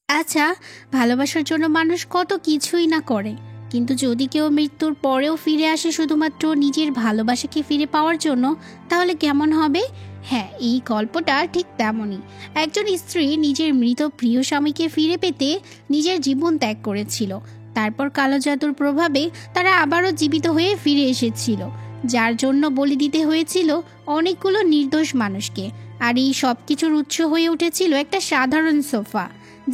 আচ্ছা, ভালোবাসার জন্য মানুষ কত কিছুই না করে, কিন্তু যদি কেউ মৃত্যুর পরেও ফিরে আসে শুধুমাত্র নিজের ভালোবাসাকে ফিরে পাওয়ার জন্য, তাহলে কেমন হবে? হ্যাঁ, এই গল্পটা ঠিক তেমনই। একজন স্ত্রী নিজের মৃত প্রিয় স্বামীকে ফিরে পেতে নিজের জীবন ত্যাগ করেছিল। তারপর কালো জাদুর প্রভাবে তারা আবারও জীবিত হয়ে ফিরে এসেছিল, যার জন্য বলি দিতে হয়েছিল অনেকগুলো নির্দোষ মানুষকে। আর এই সব কিছুর উৎস হয়ে উঠেছিল একটা সাধারণ সোফা,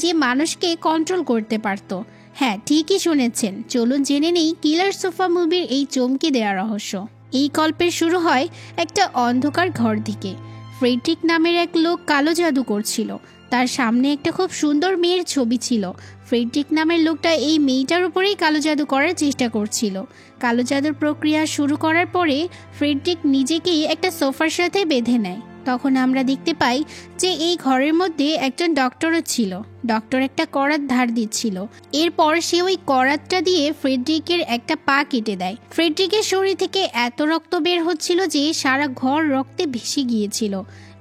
যে মানুষকে কন্ট্রোল করতে পারত। হ্যাঁ, ঠিকই শুনেছেন। চলুন জেনে নেই কিলার সোফা মুভির এই চমকে দেওয়া রহস্য। এই গল্পের শুরু হয় একটা অন্ধকার ঘর থেকে। ফ্রেডরিক নামের এক লোক কালো জাদু করছিল। তার সামনে একটা খুব সুন্দর মেয়ের ছবি ছিল। ফ্রেডরিক নামের লোকটা এই মেয়েটার উপরেই কালো জাদু করার চেষ্টা করছিল। কালো জাদুর প্রক্রিয়া শুরু করার পরে ফ্রেডরিক নিজেকেই একটা সোফার সাথে বেঁধে নেয়। তখন আমরা দেখতে পাই যে এই ঘরের মধ্যে একজন ডক্টরও ছিল। ডক্টর একটা করাত ধার দিচ্ছিল। এরপর সে ওই করাতটা দিয়ে ফ্রেডরিকের একটা পা কেটে দেয়। ফ্রেডরিকের শরীর থেকে এত রক্ত বের হচ্ছিল যে সারা ঘর রক্তে ভেসে গিয়েছিল।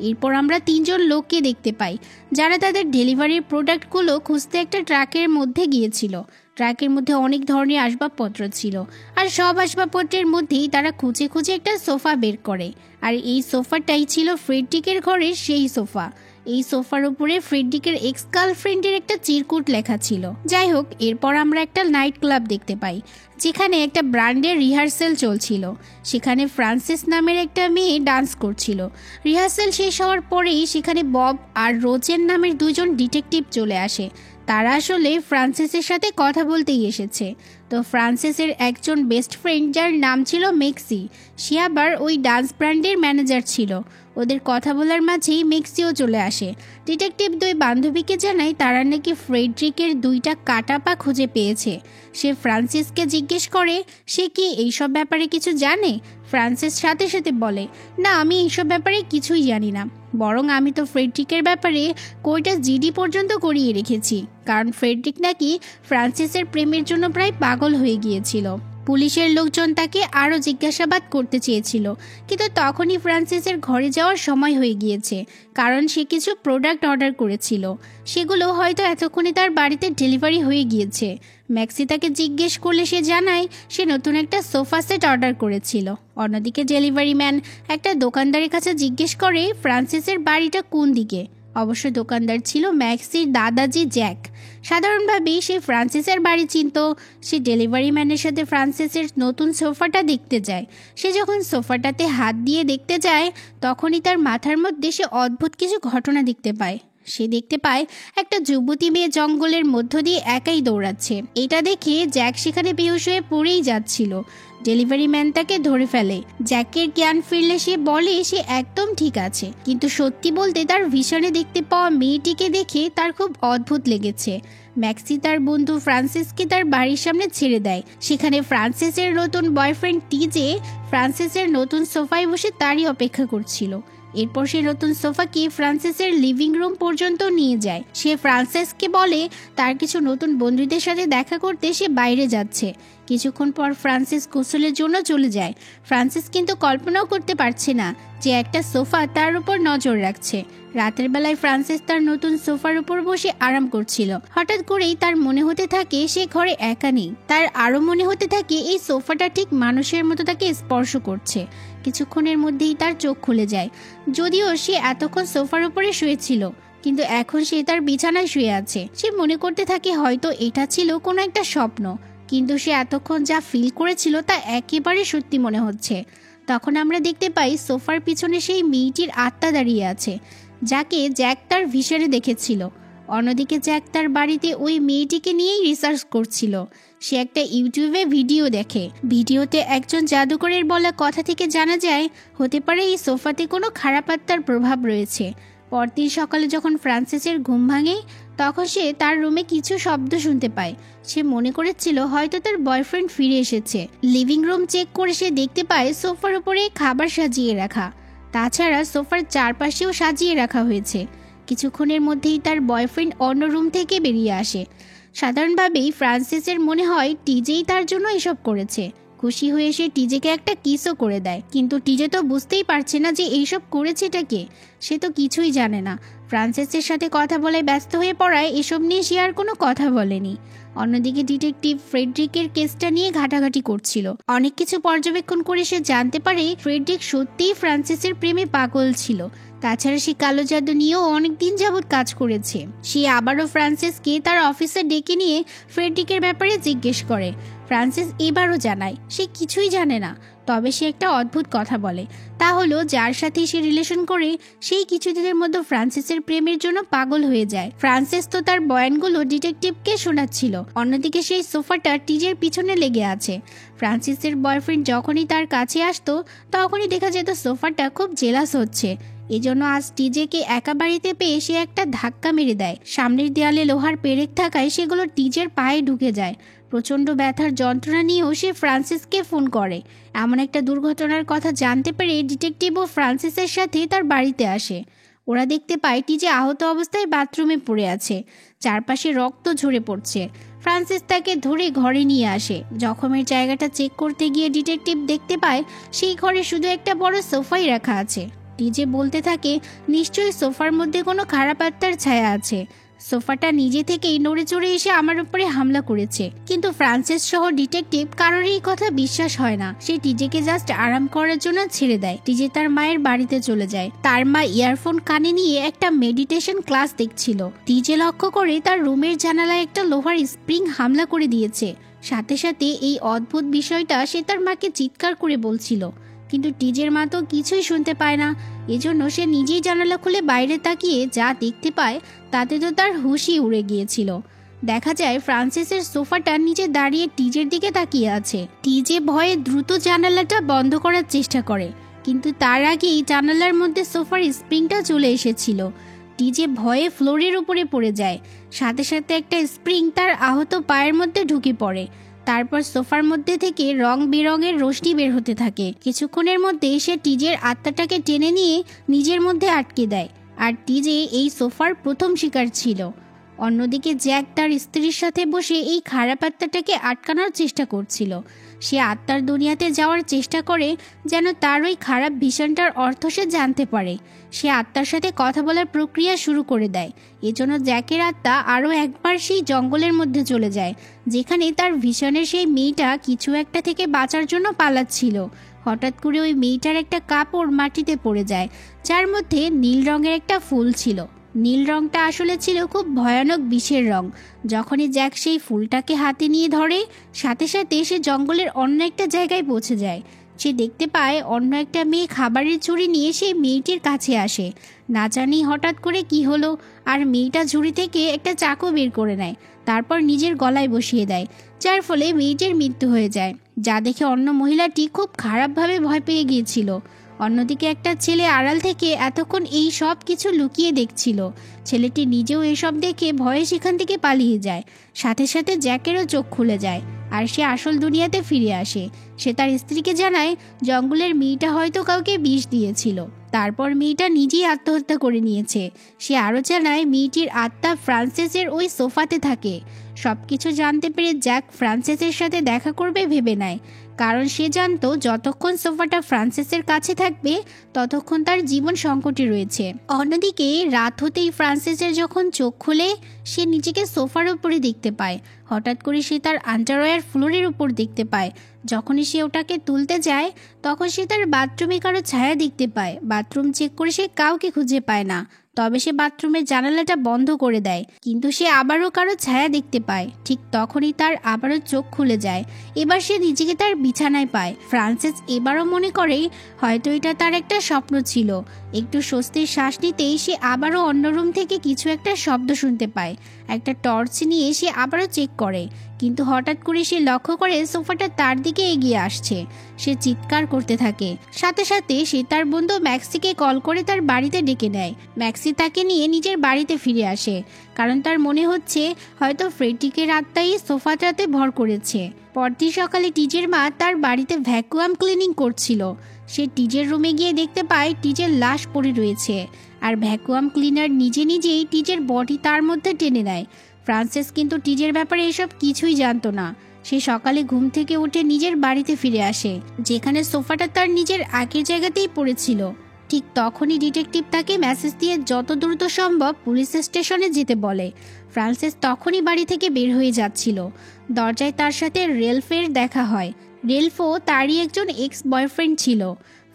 এরপর আমরা 3জন লোককে দেখতে পাই, যারা তাদের ডেলিভারির প্রোডাক্টগুলো খুঁজতে একটা ট্রাকের মধ্যে গিয়েছিল। ট্রাকের মধ্যে অনেক ধরনের আসবাবপত্র ছিল, আর সব আসবাবপত্রের মধ্যেই তারা খুঁজে খুঁজে একটা সোফা বের করে। আর এই সোফাটাই ছিল ফ্রেডরিকের ঘরের সেই সোফা। এই সোফার উপরে ফ্রেডরিকের এক্স গার্লফ্রেন্ডের একটা চিরকুট লেখা ছিল। যাই হোক, এরপর আমরা একটা নাইট ক্লাব দেখতে পাই, যেখানে একটা ব্র্যান্ডের রিহার্সেল চলছিল। সেখানে ফ্রান্সিস নামের একটা মেয়ে ডান্স করছিল। রিহার্সেল শেষ হওয়ার পরেই সেখানে বব আর রোজেন নামের 2জন ডিটেকটিভ চলে আসে। তারা আসলে ফ্রান্সিসের সাথে কথা বলতেই এসেছে। তো ফ্রান্সিসের একজন বেস্ট ফ্রেন্ড, যার নাম ছিল মেক্সি, সে আবার ওই ডান্স ব্র্যান্ডের ম্যানেজার ছিল। ওদের কথা বলার মাঝেই মেক্সিও চলে আসে। ডিটেকটিভ 2 বান্ধবীকে জানায় তারা নাকি ফ্রেডরিকের 2টা কাটা পা খুঁজে পেয়েছে। সে ফ্রান্সিসকে জিজ্ঞেস করে সে কি এইসব ব্যাপারে কিছু জানে। ফ্রান্সিস সাথে সাথে বলে, না, আমি এইসব ব্যাপারে কিছুই জানি না, বরং আমি তো ফ্রেডরিকের ব্যাপারে কোর্টে জিডি পর্যন্ত করিয়ে রেখেছি, কারণ ফ্রেডরিক নাকি ফ্রান্সিসের প্রেমের জন্য প্রায় পাগল হয়ে গিয়েছিল। পুলিশের লোকজন তাকে আরও জিজ্ঞাসাবাদ করতে চেয়েছিল, কিন্তু তখনই ফ্রান্সিসের ঘরে যাওয়ার সময় হয়ে গিয়েছে, কারণ সে কিছু প্রোডাক্ট অর্ডার করেছিল। সেগুলো হয়তো এতক্ষণে তার বাড়িতে ডেলিভারি হয়ে গিয়েছে। ম্যাক্সি তাকে জিজ্ঞেস করলে সে জানায় সে নতুন একটা সোফা সেট অর্ডার করেছিল। অন্যদিকে ডেলিভারি ম্যান একটা দোকানদারের কাছে জিজ্ঞেস করে ফ্রান্সিসের বাড়িটা কোন দিকে। অবশ্য দোকানদার ছিল ম্যাক্সির দাদাজি জ্যাক। সাধারণভাবেই সে ফ্রান্সিসের বাড়ি চিনত। সে ডেলিভারি ম্যানের সাথে ফ্রান্সিসের নতুন সোফাটা দেখতে যায়। সে যখন সোফাটাতে হাত দিয়ে দেখতে যায়, তখনই তার মাথার মধ্যে সে অদ্ভুত কিছু ঘটনা দেখতে পায়। সে দেখতে পায় একটা যুবতী মেয়ে জঙ্গলের মধ্য দিয়ে একাই দৌড়াচ্ছে। এটা দেখে জ্যাক সেখানে বেহুশ হয়ে পড়েই যাচ্ছিল। ডেলিভারি ম্যান তাকে ধরে ফেলে। জ্যাকের জ্ঞান ফিরলে সে বলে সে একদম ঠিক আছে, কিন্তু সত্যি বলতে তার ভিশনে দেখতে পাওয়া মেয়েটিকে দেখে তার খুব অদ্ভুত লেগেছে। ম্যাক্সি তার বন্ধু ফ্রান্সিসকে তার বাড়ির সামনে ছেড়ে দেয়। সেখানে ফ্রান্সিসের নতুন বয়ফ্রেন্ড টিজে ফ্রান্সিসের নতুন সোফায় বসে তারই অপেক্ষা করছিল। এরপর সে নতুন সোফাকে ফ্রান্সিসের লিভিং রুম পর্যন্ত নিয়ে যায়। সে ফ্রান্সিসকে বলে তার কিছু নতুন বন্ধুদের সাথে দেখা করতে সে বাইরে যাচ্ছে। কিছুক্ষণ পর ফ্রান্সিস গোসলের জন্য চলে যায়। ফ্রান্সিস কিন্তু কল্পনাও করতে পারছে না যে একটা সোফা তার উপর নজর রাখছে। রাতের বেলায় ফ্রান্সিস তার নতুন সোফার উপর বসে আরাম করছিল। হঠাৎ করেই তার মনে হতে থাকে সে ঘরে একা নেই। তার আরও মনে হতে থাকে এই সোফাটা ঠিক মানুষের মতো তাকে স্পর্শ করছে। কিছুক্ষণের মধ্যেই তার চোখ খুলে যায়। যদিও সে এতক্ষণ সোফার উপরে শুয়েছিল, কিন্তু এখন সে তার বিছানায় শুয়ে আছে। সে মনে করতে থাকে হয়তো এটা ছিল কোনো একটা স্বপ্ন, কিন্তু সে এতক্ষণ যা ফিল করেছিল তা একেবারে সত্যি মনে হচ্ছে। তখন আমরা দেখতে পাই সোফার পিছনে সেই মেয়েটির আত্মা দাঁড়িয়ে আছে, যাকে জ্যাক তার ভিশনে দেখেছিল। অন্যদিকে জ্যাক তার বাড়িতে ওই মেয়েটিকে নিয়েই রিসার্চ করছিল। সে একটা ইউটিউবে ভিডিও দেখে। ভিডিওতে একজন জাদুকরের বলা কথা থেকে জানা যায় হতে পারে এই সোফাতে কোনো খারাপ আত্মার প্রভাব রয়েছে। পরদিন সকালে যখন ফ্রান্সিসের ঘুম ভাঙে, তখন সে তার রুমে কিছু শব্দ শুনতে পায়। সে মনে করেছিল হয়তো তার বয়ফ্রেন্ড ফিরে এসেছে। লিভিং রুম চেক করে সে দেখতে পায় সোফার উপরে খাবার সাজিয়ে রাখা। তাছাড়া সোফার চারপাশেও সাজিয়ে রাখা হয়েছে। কিছুক্ষণের মধ্যেই তার বয়ফ্রেন্ড অন্য রুম থেকে বেরিয়ে আসে। সাধারণভাবেই ফ্রান্সিসের মনে হয় টিজেই তার জন্য এসব করেছে। খুশি হয়ে সে টিজেকে একটা কিসও করে দেয়, কিন্তু টিজে তো বুঝতেই পারছে না যে এইসব করেছেটা কে। সে তো কিছুই জানে না। ফ্রান্সিসের সাথে কথা বলে ব্যস্ত হয়ে পড়ায় এসব নিয়ে সে আর কোনো কথা বলেনি। অন্যদিকে ডিটেকটিভ ফ্রেডরিকের কেসটা নিয়ে ঘাটাঘাটি করছিল। অনেক কিছু পর্যবেক্ষণ করে সে জানতে পারে ফ্রেডরিক সত্যিই ফ্রান্সিসের প্রেমে পাগল ছিল। তাছাড়া সে কালো জাদু নিয়েও অনেকদিন যাবৎ কাজ করেছে। সে আবারও ফ্রান্সিসকে তার অফিসে ডেকে নিয়ে ফ্রেডরিকের ব্যাপারে জিজ্ঞেস করে। ফ্রান্সিস এবারও জানায় সে কিছুই জানে না। তবে সে একটা অদ্ভুত কথা বলে, তা হলো যার সাথে সে রিলেশন করে সেই কিছুদিনের মধ্যে ফ্রান্সিসের প্রেমের জন্য পাগল হয়ে যায়। ফ্রান্সিস তো তার বয়ানগুলো ডিটেকটিভকে শোনাচ্ছিল। অন্যদিকে সেই সোফাটা টিজের পিছনে লেগে আছে। ফ্রান্সিসের বয়ফ্রেন্ড যখনই তার কাছে আসতো তখনই দেখা যেত সোফাটা খুব জেলাস হচ্ছে। এজন্য আজ টিজেকে একা বাড়িতে পেয়ে সে একটা ধাক্কা মেরে দেয়। সামনের দেয়ালে লোহার পেরেক থাকায় সেগুলো টিজের পায়ে ঢুকে যায়। প্রচণ্ড ব্যথার যন্ত্রণা নিয়েও সে ফ্রান্সিসকে ফোন করে। এমন একটা দুর্ঘটনার কথা জানতে পেরে ডিটেকটিভও ফ্রান্সিসের সাথে তার বাড়িতে আসে। ওরা দেখতে পায় টিজে আহত অবস্থায় বাথরুমে পড়ে আছে, চারপাশে রক্ত ঝরে পড়ছে। ফ্রান্সিস তাকে ধরে ঘরে নিয়ে আসে। জখমের জায়গাটা চেক করতে গিয়ে ডিটেকটিভ দেখতে পায় সেই ঘরে শুধু একটা বড় সোফাই রাখা আছে। টিজে বলতে থাকে নিশ্চয়ই সোফার মধ্যে কোনো খারাপ আত্মার ছায়া আছে। সোফাটা নিজে থেকেই নড়ে চড়ে এসে আমার উপরে হামলা করেছে। কিন্তু ফ্রান্সিস সহ ডিটেকটিভ কারোর এই কথা বিশ্বাস হয় না। সে টিজেকে জাস্ট আরাম করার জন্য ছেড়ে দেয়। টিজে তার মায়ের বাড়িতে চলে যায়। তার মা ইয়ারফোন কানে নিয়ে একটা মেডিটেশন ক্লাস দেখছিল। টিজে লক্ষ্য করে তার রুমের জানালায় একটা লোহার স্প্রিং হামলা করে দিয়েছে। সাথে সাথে এই অদ্ভুত বিষয়টা সে তার মাকে চিৎকার করে বলছিল। কিন্তু টিজের মা তো কিছুই শুনতে পায় না। এজন্য সে নিজেই জানালা খুলে বাইরে তাকিয়ে যা দেখতে পায় তাতে তো তার হুঁশই উড়ে গিয়েছিল। দেখা যায় ফ্রান্সিসের সোফাটা নিচে দাঁড়িয়ে টিজের দিকে তাকিয়ে আছে। টিজে ভয়ে দ্রুত জানালাটা বন্ধ করার চেষ্টা করে, কিন্তু তার আগেই জানালার মধ্যে সোফার স্প্রিংটা চলে এসেছিল। টিজে ভয়ে ফ্লোরের উপরে পড়ে যায়। সাথে সাথে একটা স্প্রিং তার আহত পায়ের মধ্যে ঢুকে পড়ে। তারপর সোফার মধ্যে থেকে রং বেরঙের রশ্মি বের হতে থাকে। কিছুক্ষণের মধ্যে সে টিজের আত্মাটাকে টেনে নিয়ে নিজের মধ্যে আটকে দেয়। আর টিজে এই সোফার প্রথম শিকার ছিল। অন্যদিকে জ্যাক তার স্ত্রীর সাথে বসে এই খারাপ আত্মাটাকে আটকানোর চেষ্টা করছিল। সে আত্মার দুনিয়াতে যাওয়ার চেষ্টা করে যেন তার ওই খারাপ ভিশনটার অর্থ সে জানতে পারে। সে আত্মার সাথে কথা বলার প্রক্রিয়া শুরু করে দেয়। এজন্য জ্যাকের আত্মা আরও একবার সেই জঙ্গলের মধ্যে চলে যায়, যেখানে তার ভিশনের সেই মেয়েটা কিছু একটা থেকে বাঁচার জন্য পালাচ্ছিল। হঠাৎ করে ওই মেয়েটার একটা কাপড় মাটিতে পড়ে যায়, যার মধ্যে নীল রঙের একটা ফুল ছিল। নীল রংটা আসলে ছিল খুব ভয়ানক বিষের রং। যখনই জ্যাক সেই ফুলটাকে হাতে নিয়ে ধরে, সাথে সাথে সে জঙ্গলের অন্য একটা জায়গায় পৌঁছে যায়। সে দেখতে পায় অন্য একটা মেয়ে খাবারের ঝুড়ি নিয়ে সেই মেয়েটির কাছে আসে। না জানি হঠাৎ করে কি হলো, আর মেয়েটা ঝুড়ি থেকে একটা চাকু বের করে নেয়। তারপর নিজের গলায় বসিয়ে দেয়, যার ফলে মেয়েটির মৃত্যু হয়ে যায়। যা দেখে অন্য মহিলাটি খুব খারাপভাবে ভয় পেয়ে গিয়েছিল। অন্যদিকে একটা ছেলে আড়াল থেকে এতক্ষণ এই সব কিছু লুকিয়ে দেখছিল। ছেলেটি নিজেও এসব দেখে ভয়ে সেখান থেকে পালিয়ে যায়। সাথে সাথে জ্যাকেরও চোখ খুলে যায়, আর সে আসল দুনিয়াতে ফিরে আসে। সে তার স্ত্রীকে জানায় জঙ্গলের মেয়েটা হয়তো কাউকে বিষ দিয়েছিল। তারপর মেয়েটা নিজেই আত্মহত্যা করে নিয়েছে। সে আরও জানায় মেয়েটির আত্মা ফ্রান্সিসের ওই সোফাতে থাকে। সবকিছু জানতে পেরে জ্যাক ফ্রান্সিসের সাথে দেখা করবে ভেবে নেয়, কারণ সে জানতো যতক্ষণ সোফাটা ফ্রান্সিসের কাছে থাকবে ততক্ষণ তার জীবন সংকটে রয়েছে। অন্যদিকে রাত হতেই ফ্রান্সিসের যখন চোখ খুলে সে নিজেকে সোফার উপরে দেখতে পায়। হঠাৎ করে সে তার আন্ডারওয়্যার ফ্লোরের উপর দেখতে পায়। যখনই সে ওটাকে তুলতে যায় তখন সে তার বাথরুমে কারো ছায়া দেখতে পায়। বাথরুম চেক করে সে কাউকে খুঁজে পায় না। তবে সে বাথরুমের জানালাটা বন্ধ করে দেয়, কিন্তু সে আবারও কারো ছায়া দেখতে পায়। ঠিক তখনই তার আবারও চোখ খুলে যায়। এবার সে নিজেকে তার বিছানায় পায়। ফ্রান্সিস এবারও মনে করে হয়তো এটা তার একটা স্বপ্ন ছিল। একটু স্বস্তির শ্বাস নিতেই সে আবারও অন্য রুম থেকে কিছু একটা শব্দ শুনতে পায়। একটা টর্চ নিয়ে সে আবারও চেক করে, কিন্তু হঠাৎ করে সে লক্ষ্য করে সোফাটা তার দিকে এগিয়ে আসছে। সে চিৎকার করতে থাকে। সাথে সাথে সে তার বন্ধু ম্যাক্সিকে কল করে তার বাড়িতে ডেকে নেয়। ম্যাক্সি তাকে নিয়ে নিজের বাড়িতে ফিরে আসে, কারণ তার মনে হচ্ছে হয়তো ফ্রেডরিকের আত্মাই সোফাটাতে ভর করেছে। পরদিন সকালে টিজের মা তার বাড়িতে ভ্যাকুয়াম ক্লিনিং করছিল। সে টিজের রুমে গিয়ে দেখতে পায় টিজের লাশ পড়ে রয়েছে, আর ভ্যাকুয়াম ক্লিনার নিজে নিজেই টিজের বডি তার মধ্যে টেনে নেয়। ফ্রান্সিস কিন্তু টিজের ব্যাপারে এসব কিছুই জানতো না। সে সকালে ঘুম থেকে উঠে নিজের বাড়িতে ফিরে আসে, যেখানে সোফাটা তার নিজের আগের জায়গাতেই পড়েছিল। ঠিক তখনই ডিটেকটিভ তাকে মেসেজ দিয়ে যত দ্রুত সম্ভব পুলিশ স্টেশনে যেতে বলে। ফ্রান্সিস তখনই বাড়ি থেকে বের হয়ে যাচ্ছিল। দরজায় তার সাথে রেলফের দেখা হয়। রেলফও তারই একজন এক্স বয়ফ্রেন্ড ছিল।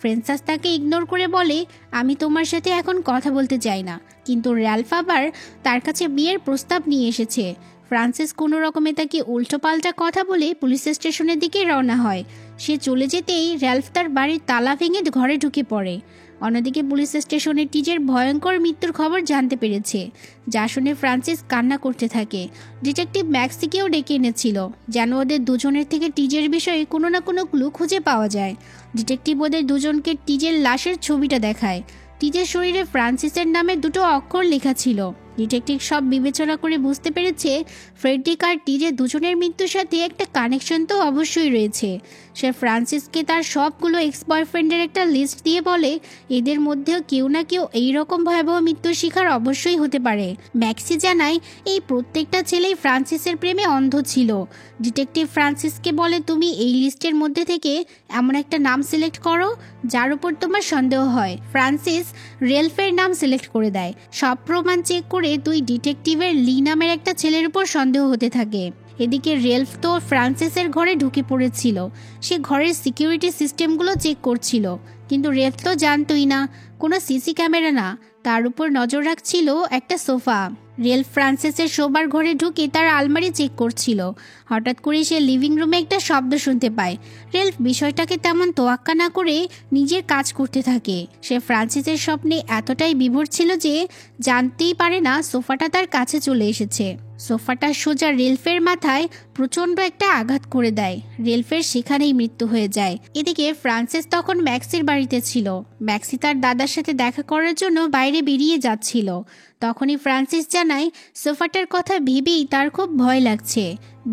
ফ্রান্সিস তাকে ইগনোর করে বলে, আমি তোমার সাথে এখন কথা বলতে চাই না। কিন্তু র্যালফ আবার তার কাছে বিয়ের প্রস্তাব নিয়ে এসেছে। ফ্রান্সিস কোনো রকমে তাকে উল্টোপাল্টা কথা বলে পুলিশ স্টেশনের দিকে রওনা হয়। সে চলে যেতেই র্যালফ তার বাড়ির তালা ভেঙে ঘরে ঢুকে পড়ে। অন্যদিকে পুলিশ স্টেশনে টিজের ভয়ঙ্কর মৃত্যুর খবর জানতে পেরেছে, যা শুনে ফ্রান্সিস কান্না করতে থাকে। ডিটেকটিভ ম্যাক্সিকেও ডেকে এনেছিল, যেন ওদের দুজনের থেকে টিজের বিষয়ে কোনো না কোনো ক্লু খুঁজে পাওয়া যায়। ডিটেকটিভ ওদের দুজনকে টিজের লাশের ছবিটা দেখায়। টিজের শরীরে ফ্রান্সিসের নামে দুটো অক্ষর লেখা ছিল। ডিটেকটিভ সব বিবেচনা করে বুঝতে পেরেছে ফ্রেডরিক আর টিজে দুজনের মৃত্যুর সাথে একটা কানেকশন তো অবশ্যই রয়েছে। সে ফ্রান্সিসকে তার সবগুলো এক্স বয়ফ্রেন্ডের একটা লিস্ট দিয়ে বলে, এদের মধ্যেও কেউ না কেউ এইরকম ভয়াবহ মৃত্যুর শিকার অবশ্যই হতে পারে। ম্যাক্সি জানায় এই প্রত্যেকটা ছেলেই ফ্রান্সিসের প্রেমে অন্ধ ছিল। ডিটেকটিভ ফ্রান্সিসকে বলে, তুমি এই লিস্টের মধ্যে থেকে এমন একটা নাম সিলেক্ট করো যার উপর তোমার সন্দেহ হয়। ফ্রান্সিস রেলফের নাম সিলেক্ট করে দেয়। সব প্রমাণ চেক করে দুই ডিটেকটিভের লি নামের একটা ছেলের উপর সন্দেহ হতে থাকে। এদিকে রেলফ তো ফ্রান্সিসের ঘরে ঢুকে পড়েছিল। সে ঘরের সিকিউরিটি সিস্টেমগুলো চেক করছিল, কিন্তু রেলফ তো জানতই না কোনো সিসি ক্যামেরা না, তার উপর নজর রাখছিল একটা সোফা। রেলফ ফ্রান্সিসের শোবার ঘরে ঢুকে তার আলমারি চেক করছিল। হঠাৎ করে সে লিভিং রুমে একটা শব্দ শুনতে পায়। রেলফ বিষয়টাকে তেমন তোয়াক্কা না করে নিজের কাজ করতে থাকে। সে ফ্রান্সিসের স্বপ্নে এতটাই বিভোর ছিল যে জানতেই পারে না সোফাটা তার কাছে চলে এসেছে। সোফাটা সোজা রেলফের মাথায় প্রচণ্ড একটা আঘাত করে দেয়। রেলফের সেখানেই মৃত্যু হয়ে যায়। এদিকে ফ্রান্সিস তখন ম্যাক্সির বাড়িতে ছিল। ম্যাক্সি তার দাদার সাথে দেখা করার জন্য বাইরে বেরিয়ে যাচ্ছিল। তখনই ফ্রান্সিস জানায় সোফাটার কথা ভেবেই তার খুব ভয় লাগছে।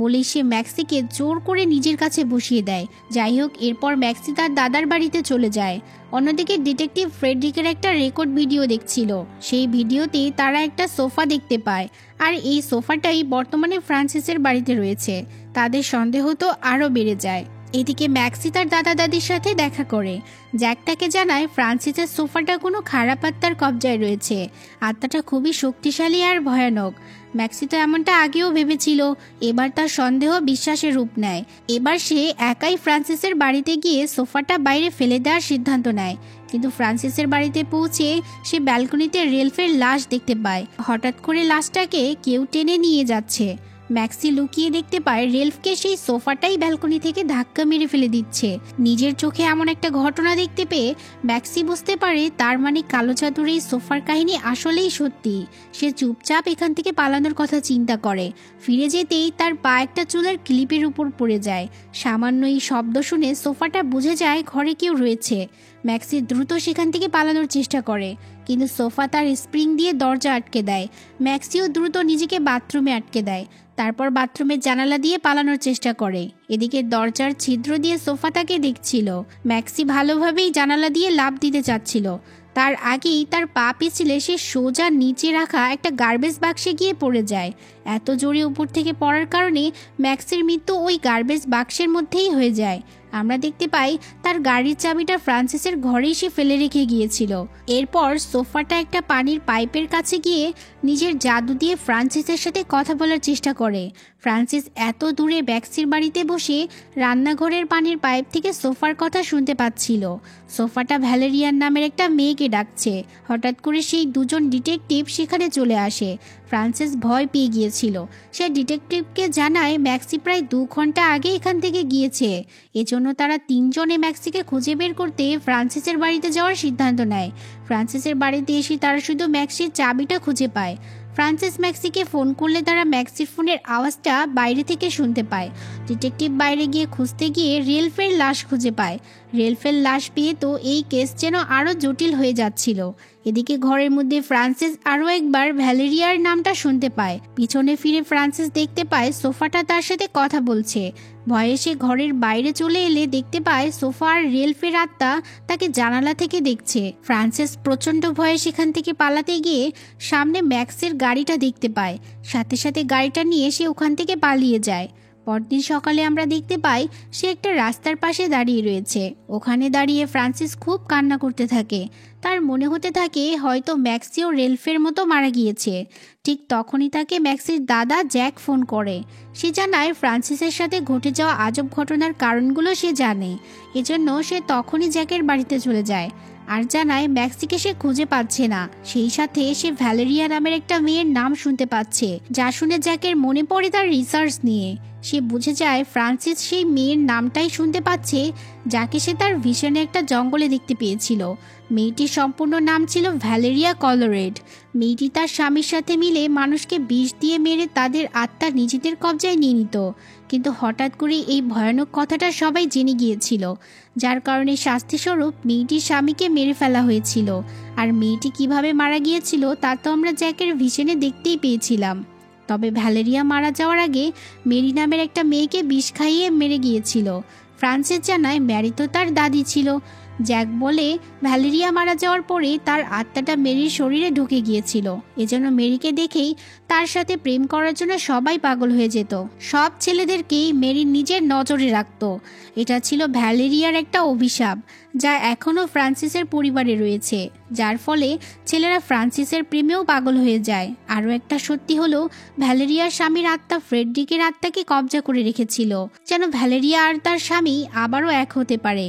বলে সে ম্যাক্সিকে জোর করে নিজের কাছে বসিয়ে দেয়। যাই হোক, এরপর ম্যাক্সি তার দাদার বাড়িতে চলে যায়। অন্যদিকে ডিটেকটিভ ফ্রেডরিকের একটা রেকর্ড ভিডিও দেখছিল। সেই ভিডিওতে তারা একটা সোফা দেখতে পায়, আর এই সোফাটাই বর্তমানে ফ্রান্সিসের বাড়িতে রয়েছে। তাদের সন্দেহ তো আরও বেড়ে যায়। এদিকে ম্যাক্সি তার দাদা দাদির সাথে দেখা করে। জ্যাক তাকে জানায় ফ্রান্সিসের সোফাটা কোনো খারাপ আত্মার কবজায় রয়েছে। আত্মাটা খুবই শক্তিশালী আর ভয়ানক। ম্যাক্সি তো এমনটা আগেও ভেবেছিল। এবার তার সন্দেহ বিশ্বাসের রূপ নেয়। এবার সে একাই ফ্রান্সিসের বাড়িতে গিয়ে সোফাটা বাইরে ফেলে দেওয়ার সিদ্ধান্ত নেয়। কিন্তু ফ্রান্সিসের বাড়িতে পৌঁছে সে ব্যালকনিতে রেলফের লাশ দেখতে পায়। হঠাৎ করে লাশটাকে কেউ টেনে নিয়ে যাচ্ছে। ম্যাক্সি লুকিয়ে দেখতে পায় রেলফকে সেই সোফাটাই ব্যালকনি থেকে ধাক্কা মেরে ফেলে দিচ্ছে। নিজের চোখে এমন একটা ঘটনা দেখতে পেয়ে ম্যাক্সি বুঝতে পারে তার মানে কালো জাদুর এই সোফার কাহিনী আসলেই সত্যি। সে চুপচাপ এখান থেকে পালানোর কথা চিন্তা করে। ফিরে যেতেই তার পা একটা চুলের ক্লিপের উপর পড়ে যায়। সামান্য এই শব্দ শুনে সোফাটা বুঝে যায় ঘরে কেউ রয়েছে। ম্যাক্সি দ্রুত সেখান থেকে পালানোর চেষ্টা করে, কিন্তু সোফা তার স্প্রিং দিয়ে দরজা আটকে দেয়। ম্যাক্সিও দ্রুত নিজেকে বাথরুমে আটকে দেয়। তারপর বাথরুমের জানালা দিয়ে পালানোর চেষ্টা করে। এদিকে দরজার ছিদ্র দিয়ে সোফা তাকে দেখছিল। ম্যাক্সি ভালোভাবেই জানালা দিয়ে লাফ দিতে চাচ্ছিল। তার আগেই তার পা পিছলে সে সোজা নিচে রাখা একটা গার্বেজ বাক্সে গিয়ে পড়ে যায়। এত জোরে উপর থেকে পড়ার কারণে ম্যাক্সির মৃত্যু ওই গার্বেজ বাক্সের মধ্যেই হয়ে যায়। আমরা দেখতে পাই তার গাড়ির চাবিটা ফ্রান্সিসের ঘরেই সে ফেলে রেখে গিয়েছিল। এরপর সোফাটা একটা পানির পাইপের কাছে গিয়ে নিজের জাদু দিয়ে ফ্রান্সিসের সাথে কথা বলার চেষ্টা করে। ফ্রান্সিস এত দূরে ম্যাক্সির বাড়িতে বসে রান্নাঘরের পানির পাইপ থেকে সোফার কথা শুনতে পাচ্ছিল। সোফাটা ভ্যালেরিয়ান নামের একটা মেয়েকে ডাকছে। হঠাৎ করে সেই দুজন ডিটেকটিভ সেখানে চলে আসে। ফ্রান্সিস ভয় পেয়ে গিয়েছিল। সে ডিটেকটিভকে জানায় ম্যাক্সি প্রায় 2 ঘন্টা আগে এখান থেকে গিয়েছে। এজন্য তারা তিনজনে ম্যাক্সিকে খুঁজে বের করতে ফ্রান্সিসের বাড়িতে যাওয়ার সিদ্ধান্ত নেয়। ফ্রান্সিসের বাড়িতে এসে তারা শুধু ম্যাক্সির চাবিটা খুঁজে পায়। ফ্রান্সিস ম্যাক্সিকে ফোন করলে তারা ম্যাক্সির ফোনের আওয়াজটা বাইরে থেকে শুনতে পায়। ডিটেকটিভ বাইরে গিয়ে খুঁজতে গিয়ে রেলফের লাশ খুঁজে পায়। রেলফের লাশ পেয়ে তো এই কেস যেন আরও জটিল হয়ে যাচ্ছিল। এদিকে ঘরের মধ্যে ফ্রান্সিস আরও একবার ভ্যালেরিয়ার নামটা শুনতে পায়। পিছনে ফিরে ফ্রান্সিস দেখতে পায় সোফাটা তার সাথে কথা বলছে। ভয়ে সে ঘরের বাইরে চলে এলে দেখতে পায় সোফা আর রেলফের আত্মা তাকে জানালা থেকে দেখছে। ফ্রান্সিস প্রচণ্ড ভয়ে সেখান থেকে পালাতে গিয়ে সামনে ম্যাক্সের গাড়িটা দেখতে পায়। সাথে সাথে গাড়িটা নিয়ে সে ওখান থেকে পালিয়ে যায়। পরদিন সকালে আমরা দেখতে পাই সে একটা রাস্তার পাশে দাঁড়িয়ে রয়েছে। ওখানে দাঁড়িয়ে ফ্রান্সিস খুব কান্না করতে থাকে। তার মনে হতে থাকে হয়তো ম্যাক্সি ও রেলফের মতো মারা গিয়েছে। ঠিক তখনই তাকে ম্যাক্সির দাদা জ্যাক ফোন করে। সে জানায় ফ্রান্সিসের সাথে ঘটে যাওয়া আজব ঘটনার কারণগুলো সে জানে। এজন্য সে তখনই জ্যাকের বাড়িতে চলে যায় আর জানায় ম্যাক্সিকে সে খুঁজে পাচ্ছে না। সেই সাথে সে ভ্যালেরিয়া নামের একটা মেয়ের নাম শুনতে পাচ্ছে, যা শুনে জ্যাকের মনে পড়ে তার রিসার্চ নিয়ে। সে বুঝে যায় ফ্রান্সিস সেই মেয়ের নামটাই শুনতে পাচ্ছে যাকে সে তার ভিশনে একটা জঙ্গলে দেখতে পেয়েছিল। মেয়েটির সম্পূর্ণ নাম ছিল ভ্যালেরিয়া কলোরেড। মেয়েটি তার স্বামীর সাথে মিলে মানুষকে বিষ দিয়ে মেরে তাদের আত্মা নিজেদের কবজায় নিয়ে নিত। কিন্তু হঠাৎ করে এই ভয়ানক কথাটা সবাই জেনে গিয়েছিল, যার কারণে শাস্তিস্বরূপ মেয়েটির স্বামীকে মেরে ফেলা হয়েছিল। আর মেয়েটি কিভাবে মারা গিয়েছিল তা তো আমরা জ্যাকের ভিশনে দেখতেই পেয়েছিলাম। তবে ভ্যালেরিয়া মারা যাওয়ার আগে মেরি নামের একটা মেয়েকে বিষ খাইয়ে মেরে গিয়েছিল। ফ্রান্সিস জানায় ম্যারি তো তার দাদি ছিল। জ্যাক বলে ভ্যালেরিয়া মারা যাওয়ার পরে তার আত্মাটা মেরির শরীরে ঢুকে গিয়েছিল, এজন্য মেরিকে দেখেই তার সাথে প্রেম করার জন্য সবাই পাগল হয়ে যেত। সব ছেলেদেরকেই মেরি নিজের নজরে রাখত। এটা ছিল ভ্যালেরিয়ার একটা অভিশাপ, যা এখনও ফ্রান্সিসের পরিবারে রয়েছে, যার ফলে ছেলেরা ফ্রান্সিসের প্রেমেও পাগল হয়ে যায়। আরও একটা সত্যি হলো ভ্যালেরিয়ার স্বামীর আত্মা ফ্রেডরিকের আত্মাকে কবজা করে রেখেছিল, যেন ভ্যালেরিয়া আর তার স্বামী আবারও এক হতে পারে।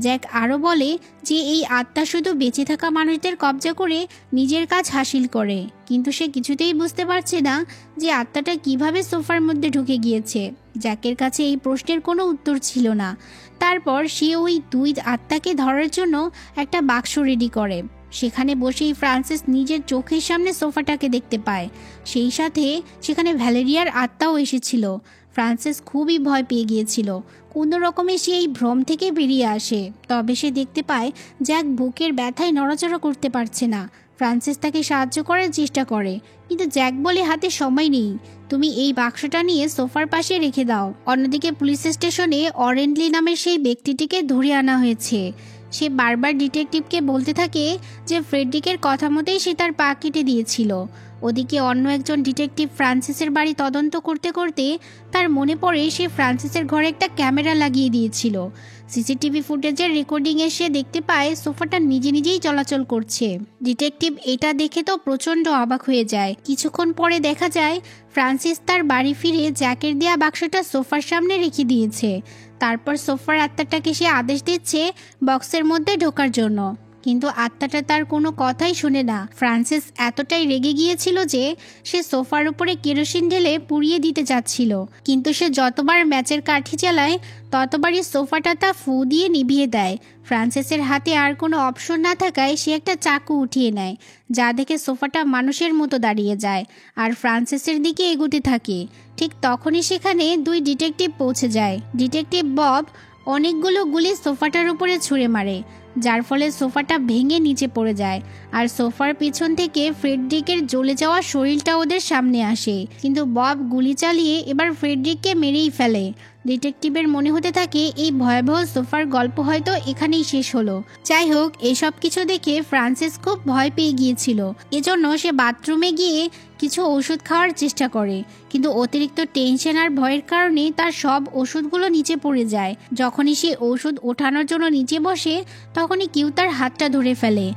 জ্যাক আরও বলে যে এই আত্মা শুধু বেঁচে থাকা মানুষদের কবজা করে নিজের কাজ হাসিল করে, কিন্তু সে কিছুতেই বুঝতে পারছে না যে আত্মাটা কিভাবে সোফার মধ্যে ঢুকে গিয়েছে। জ্যাকের কাছে এই প্রশ্নের কোনো উত্তর ছিল না। তারপর সে ওই দুই আত্মাকে ধরার জন্য একটা বাক্স রেডি করে। সেখানে বসেই ফ্রান্সিস নিজের চোখের সামনে সোফাটাকে দেখতে পায়। সেই সাথে সেখানে ভ্যালেরিয়ার আত্মাও এসেছিল। ফ্রান্সিস খুবই ভয় পেয়ে গিয়েছিল। কোনো রকমে সে এই ভ্রম থেকে বেরিয়ে আসে। তবে সে দেখতে পায় জ্যাক বুকের ব্যথায় নড়াচড়া করতে পারছে না। ফ্রান্সিস তাকে সাহায্য করার চেষ্টা করে, কিন্তু জ্যাক বলে হাতে সময় নেই, তুমি এই বাক্সটা নিয়ে সোফার পাশে রেখে দাও। অন্যদিকে পুলিশ স্টেশনে অরেন্ডলি নামের সেই ব্যক্তিটিকে ধরে আনা হয়েছে। সে বারবার ডিটেকটিভকে বলতে থাকে যে ফ্রেডরিকের কথা মতোই সে তার পা কেটে দিয়েছিল। ওদিকে অন্য একজন ডিটেকটিভ ফ্রান্সিসের বাড়ি তদন্ত করতে করতে তার মনে পড়ে সে ফ্রান্সিসের ঘরে একটা ক্যামেরা লাগিয়ে দিয়েছিল। সিসিটিভি ফুটেজের রেকর্ডিংয়ে সে দেখতে পায় সোফাটা নিজে নিজেই চলাচল করছে। ডিটেকটিভ এটা দেখে তো প্রচণ্ড অবাক হয়ে যায়। কিছুক্ষণ পরে দেখা যায় ফ্রান্সিস তার বাড়ি ফিরে জ্যাকের দেয়া বাক্সটা সোফার সামনে রেখে দিয়েছে। তারপর সোফার আত্মাটাকে সে আদেশ দিচ্ছে বক্সের মধ্যে ঢোকার জন্য, কিন্তু আত্মাটা তার কোনো কথাই শুনে না। ফ্রান্সিস এতটাই রেগে গিয়েছিল যে সে সোফার উপরে কেরোসিন ঢেলে পুড়িয়ে দিতে যাচ্ছিল, কিন্তু সে যতবার ম্যাচের কাঠি চালায় ততবারই সোফাটা তা ফু দিয়ে নিভিয়ে দেয়। ফ্রান্সিসের হাতে আর কোনো অপশন না থাকায় সে একটা চাকু উঠিয়ে নেয়, যা দেখে সোফাটা মানুষের মতো দাঁড়িয়ে যায় আর ফ্রান্সিসের দিকে এগোতে থাকে। ঠিক তখনই সেখানে দুই ডিটেকটিভ পৌঁছে যায়। ডিটেকটিভ বব অনেকগুলো গুলি সোফাটার উপরে ছুঁড়ে মারে, যার ফলে সোফাটা ভেঙে নিচে পড়ে যায় আর সোফার পিছন থেকে ফ্রেডরিকের জ্বলে যাওয়া শরীরটা ওদের সামনে আসে। কিন্তু বব গুলি চালিয়ে এবার ফ্রেডরিককে মেরেই ফেলে। ডিটেকটিভের মনে হতে থাকে এই ভয়াবহ সোফার গল্প হয়তো এখানেই শেষ হলো। যাই হোক, এসব কিছু দেখে ফ্রান্সিস খুব ভয় পেয়ে গিয়েছিল। এজন্য সে বাথরুমে গিয়ে কিছু ওষুধ খাওয়ার চেষ্টা করে, কিন্তু অতিরিক্ত টেনশন আর ভয়ের কারণে তার সব ওষুধগুলো নিচে পড়ে যায়। যখনই সে ওষুধ ওঠানোর জন্য নিচে বসে তখনই কেউ তার হাতটা ধরে ফেলে।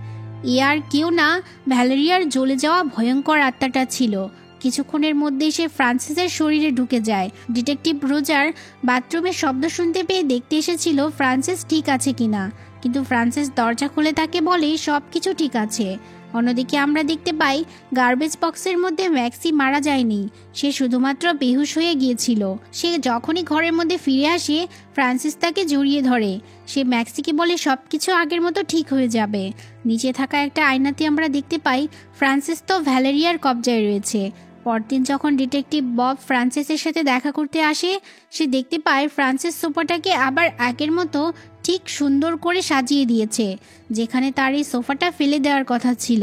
এ আর কেউ না, ভ্যালেরিয়ার জ্বলে যাওয়া ভয়ঙ্কর আত্মাটা ছিল। কিছুক্ষণের মধ্যেই সে ফ্রান্সিসের শরীরে ঢুকে যায়। ডিটেকটিভ রোজার বাথরুমের শব্দ শুনতে পেয়ে দেখতে এসেছিল ফ্রান্সিস ঠিক আছে কিনা, কিন্তু ফ্রান্সিস দরজা খুলে তাকে বলে সব কিছু ঠিক আছে। অন্যদিকে আমরা দেখতে পাই গার্বেজ বক্সের মধ্যে ম্যাক্সি মারা যায়নি, সে শুধুমাত্র বেহুশ হয়ে গিয়েছিল। সে যখনই ঘরের মধ্যে ফিরে আসে ফ্রান্সিস তাকে জড়িয়ে ধরে। সে ম্যাক্সিকে বলে সব কিছু আগের মতো ঠিক হয়ে যাবে। নিচে থাকা একটা আয়নাতে আমরা দেখতে পাই ফ্রান্সিস তো ভ্যালেরিয়ার কবজায় রয়েছে। পরদিন যখন ডিটেকটিভ বব ফ্রান্সিসের সাথে দেখা করতে আসে সে দেখতে পায় ফ্রান্সিস সোফাটাকে আবার আগের মতো ঠিক সুন্দর করে সাজিয়ে দিয়েছে, যেখানে তার এই সোফাটা ফেলে দেওয়ার কথা ছিল।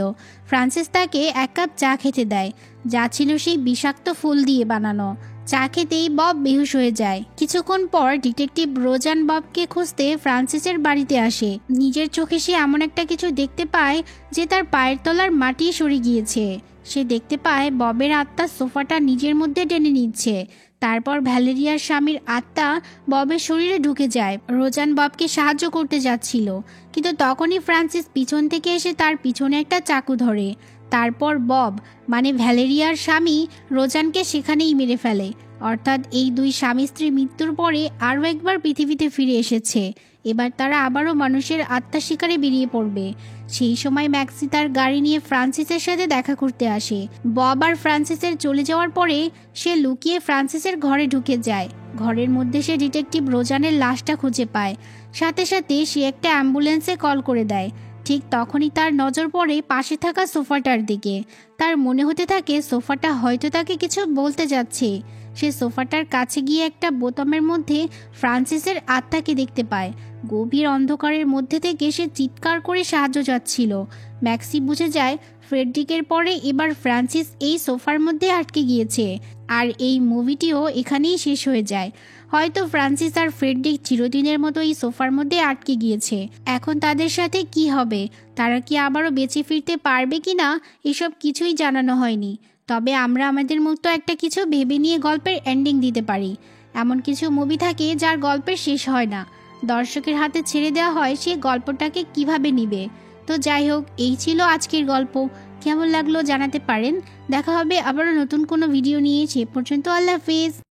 ফ্রান্সিস তাকে এক কাপ চা খেতে দেয়, যা ছিল সেই বিষাক্ত ফুল দিয়ে বানানো। চা খেতেই বব বেহুশ হয়ে যায়। কিছুক্ষণ পর ডিটেকটিভ রোজান ববকে খুঁজতে ফ্রান্সিসের বাড়িতে আসে। নিজের চোখে সে এমন একটা কিছু দেখতে পায় যে তার পায়ের তলার মাটি সরে গিয়েছে। সে দেখতে পায় ববের আত্মা সোফাটা নিজের মধ্যে টেনে নিচ্ছে। তারপর ভ্যালেরিয়ার স্বামীর আত্মা ববের শরীরে ঢুকে যায়। রোজান ববকে সাহায্য করতে যাচ্ছিল, কিন্তু তখনই ফ্রান্সিস পিছন থেকে এসে তার পিছনে একটা চাকু ধরে। তারপর বব মানে ভ্যালেরিয়ার স্বামী রোজানকে সেখানেই মেরে ফেলে। অর্থাৎ এই দুই স্বামী স্ত্রী মৃত্যুর পরে আরও একবার পৃথিবীতে ফিরে এসেছে। এবার তারা আবারও মানুষের আত্মা শিকারে বেরিয়ে পড়বে। সেই সময় ম্যাক্সি তার গাড়ি নিয়ে ফ্রান্সিসের সাথে দেখা করতে আসে। বব আর ফ্রান্সিসের চলে যাওয়ার পরে সে লুকিয়ে ফ্রান্সিসের ঘরে ঢুকে যায়। ঘরের মধ্যে সে ডিটেকটিভ রোজানের লাশটা খুঁজে পায়। সাথে সাথে সে একটা অ্যাম্বুলেন্সে কল করে দেয়। ঠিক তখনই তার নজর পড়ে পাশে থাকা সোফাটার দিকে। তার মনে হতে থাকে সোফাটা হয়তো তাকে কিছু বলতে যাচ্ছে। সে সোফাটার কাছে গিয়ে একটা বোতামের মধ্যে ফ্রান্সিসের আত্মাকে দেখতে পায়। গভীর অন্ধকারের মধ্যে থেকে সে চিৎকার করে সাহায্য চাচ্ছিল। ম্যাক্সি বুঝে যায় ফ্রেডরিকের পরে এবার ফ্রান্সিস এই সোফার মধ্যে আটকে গিয়েছে। আর এই মুভিটিও এখানেই শেষ হয়ে যায়। হয়তো ফ্রান্সিস আর ফ্রেডরিক চিরদিনের মতো এই সোফার মধ্যে আটকে গিয়েছে। এখন তাদের সাথে কি হবে? তারা কি আবারও বেঁচে ফিরতে পারবে কি না এসব কিছুই জানানো হয়নি। তবে আমরা আমাদের মতো একটা কিছু ভেবে নিয়ে গল্পের এন্ডিং দিতে পারি। এমন কিছু মুভি থাকে যার গল্পের শেষ হয় না, দর্শকের হাতে ছেড়ে দেওয়া হয় সে গল্পটাকে কিভাবে নিবে। তো যাই হোক, এই ছিল আজকের গল্প। কেমন লাগলো জানাতে পারেন। দেখা হবে আবারও নতুন কোনো ভিডিও নিয়ে। সে পর্যন্ত আল্লাহ হাফেজ।